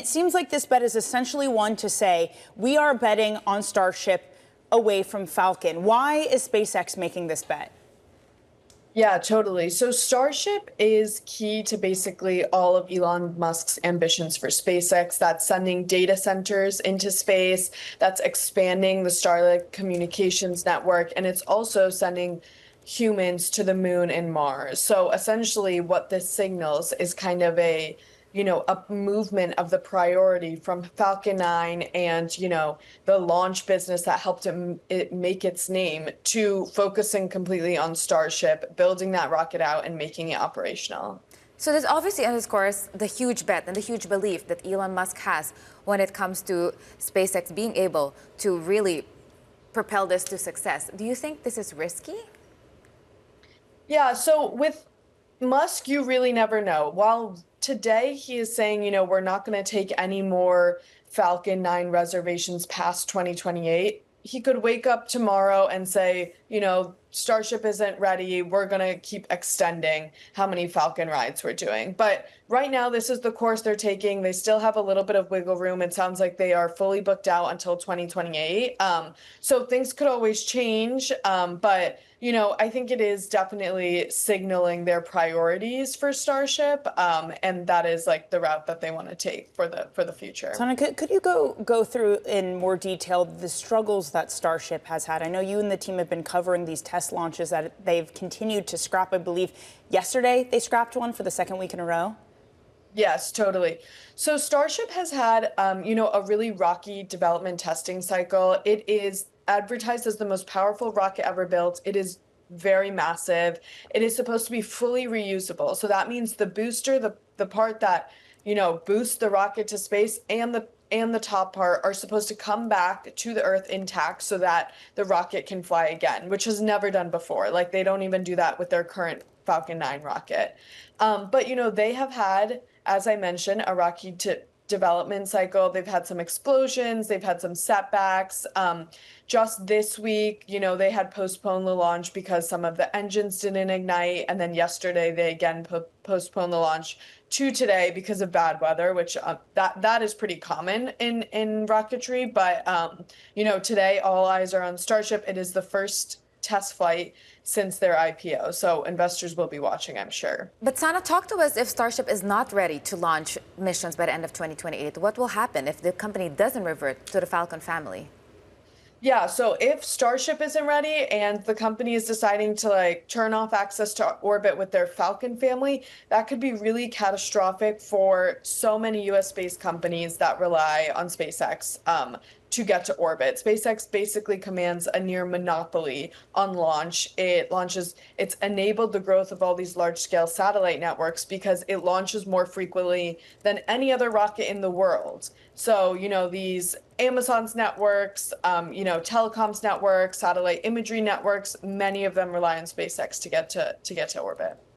It seems like this bet is essentially one to say we are betting on Starship away from Falcon. Why is SpaceX making this bet? Yeah, totally. So Starship is key to basically all of Elon Musk's ambitions for SpaceX. That's sending data centers into space, that's expanding the Starlink communications network, and it's also sending humans to the moon and Mars. So essentially what this signals is kind of a movement of the priority from Falcon 9 and, the launch business that helped it make its name to focusing completely on Starship, building that rocket out and making it operational. So this obviously underscores the huge bet and the huge belief that Elon Musk has when it comes to SpaceX being able to really propel this to success. Do you think this is risky? Yeah, so with Musk, you really never know. While today he is saying, we're not going to take any more Falcon 9 reservations past 2028, he could wake up tomorrow and say, Starship isn't ready. We're going to keep extending how many Falcon rides we're doing. But right now, this is the course they're taking. They still have a little bit of wiggle room. It sounds like they are fully booked out until 2028. So things could always change. But I think it is definitely signaling their priorities for Starship. And that is like the route that they want to take for the future. Sana, could you go through in more detail the struggles that Starship has had? I know you and the team have been covering these test launches that they've continued to scrap. I believe yesterday they scrapped one for the second week in a row. Yes, totally. So Starship has had, a really rocky development testing cycle. It is advertised as the most powerful rocket ever built. It is very massive. It is supposed to be fully reusable. So that means the booster, the part that, boosts the rocket to space, and the top part are supposed to come back to the Earth intact so that the rocket can fly again, which was never done before. Like, they don't even do that with their current Falcon 9 rocket. But, they have had, as I mentioned, a rocky development cycle. They've had some explosions. They've had some setbacks. Just this week, they had postponed the launch because some of the engines didn't ignite. And then yesterday, they again postponed the launch to today because of bad weather, which that is pretty common in rocketry. But, today all eyes are on Starship. It is the first test flight since their IPO. So investors will be watching, I'm sure. But Sana, talk to us if Starship is not ready to launch missions by the end of 2028. What will happen if the company doesn't revert to the Falcon family? Yeah, so if Starship isn't ready and the company is deciding to turn off access to orbit with their Falcon family, that could be really catastrophic for so many US-based companies that rely on SpaceX to get to orbit. SpaceX basically commands a near monopoly on launch. It's enabled the growth of all these large-scale satellite networks because it launches more frequently than any other rocket in the world. So, these Amazon's networks, telecoms networks, satellite imagery networks, many of them rely on SpaceX to get to orbit.